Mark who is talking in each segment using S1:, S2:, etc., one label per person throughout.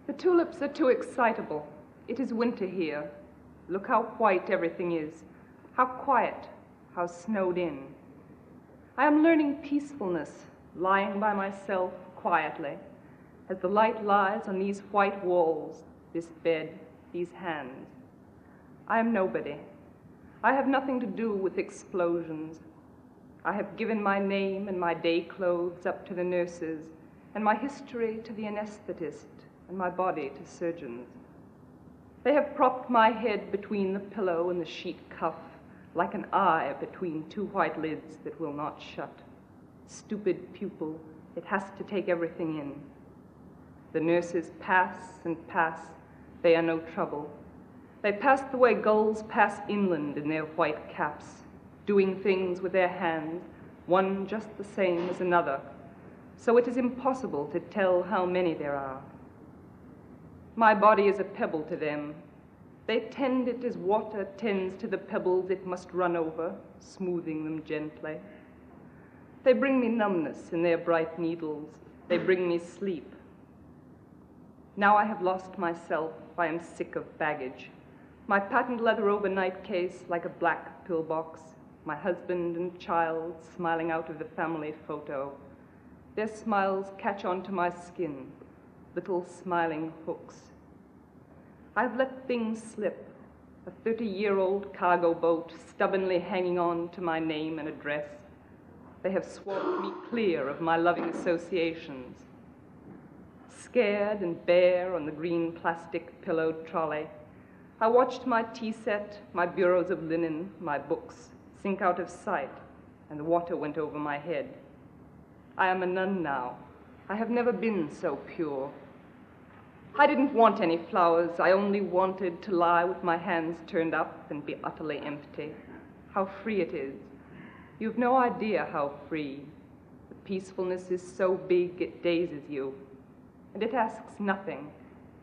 S1: The tulips are too excitable. It is winter here. Look how white everything is, how quiet, how snowed in. I am learning peacefulness, lying by myself quietly, as the light lies on these white walls, this bed, these hands. I am nobody. I have nothing to do with explosions. I have given my name and my day clothes up to the nurses, and my history to the anesthetist, and my body to surgeons. They have propped my head between the pillow and the sheet cuff, like an eye between two white lids that will not shut. Stupid pupil, it has to take everything in. The nurses pass and pass. They are no trouble. They pass the way gulls pass inland in their white caps, doing things with their hands, one just the same as another, so it is impossible to tell how many there are. My body is a pebble to them. They tend it as water tends to the pebbles it must run over, smoothing them gently. They bring me numbness in their bright needles. They bring me sleep. Now I have lost myself. I am sick of baggage. My patent leather overnight case like a black pillbox. My husband and child smiling out of the family photo. Their smiles catch onto my skin, little smiling hooks. I've let things slip, a 30-year-old cargo boat stubbornly hanging on to my name and address. They have swamped me clear of my loving associations. Scared and bare on the green plastic pillowed trolley, I watched my tea set, my bureaus of linen, my books sink out of sight, and the water went over my head. I am a nun now. I have never been so pure. I didn't want any flowers. I only wanted to lie with my hands turned up and be utterly empty. How free it is. You've no idea how free. The peacefulness is so big it dazes you. And it asks nothing.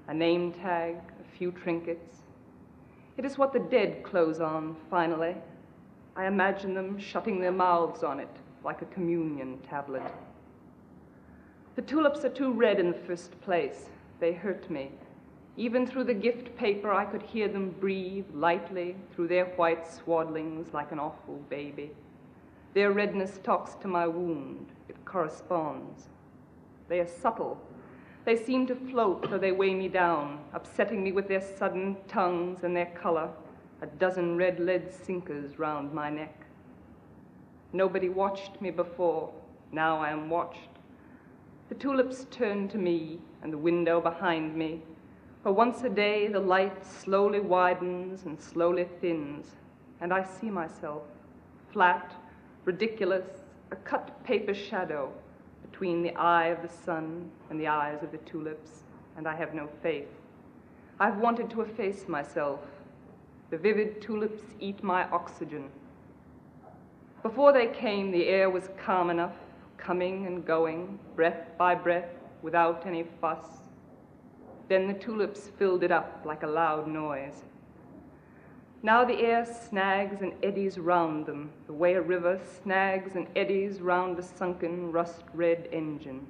S1: A name tag, a few trinkets. It is what the dead close on, finally. I imagine them shutting their mouths on it like a communion tablet. The tulips are too red in the first place. They hurt me. Even through the gift paper, I could hear them breathe lightly through their white swaddlings like an awful baby. Their redness talks to my wound. It corresponds. They are subtle. They seem to float, though they weigh me down, upsetting me with their sudden tongues and their color, a dozen red lead sinkers round my neck. Nobody watched me before. Now I am watched. The tulips turn to me and the window behind me, for once a day the light slowly widens and slowly thins, and I see myself, flat, ridiculous, a cut paper shadow between the eye of the sun and the eyes of the tulips, and I have no faith. I've wanted to efface myself. The vivid tulips eat my oxygen. Before they came, the air was calm enough, coming and going, breath by breath, without any fuss. Then the tulips filled it up like a loud noise. Now the air snags and eddies round them, the way a river snags and eddies round a sunken, rust-red engine.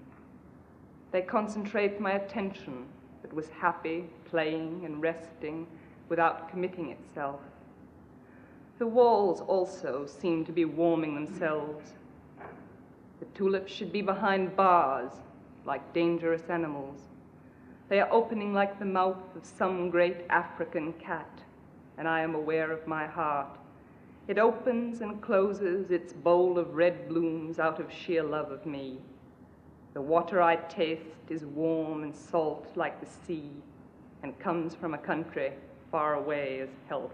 S1: They concentrate my attention that was happy, playing and resting without committing itself. The walls also seem to be warming themselves. The tulips should be behind bars, like dangerous animals. They are opening like the mouth of some great African cat, and I am aware of my heart. It opens and closes its bowl of red blooms out of sheer love of me. The water I taste is warm and salt like the sea, and comes from a country far away as health.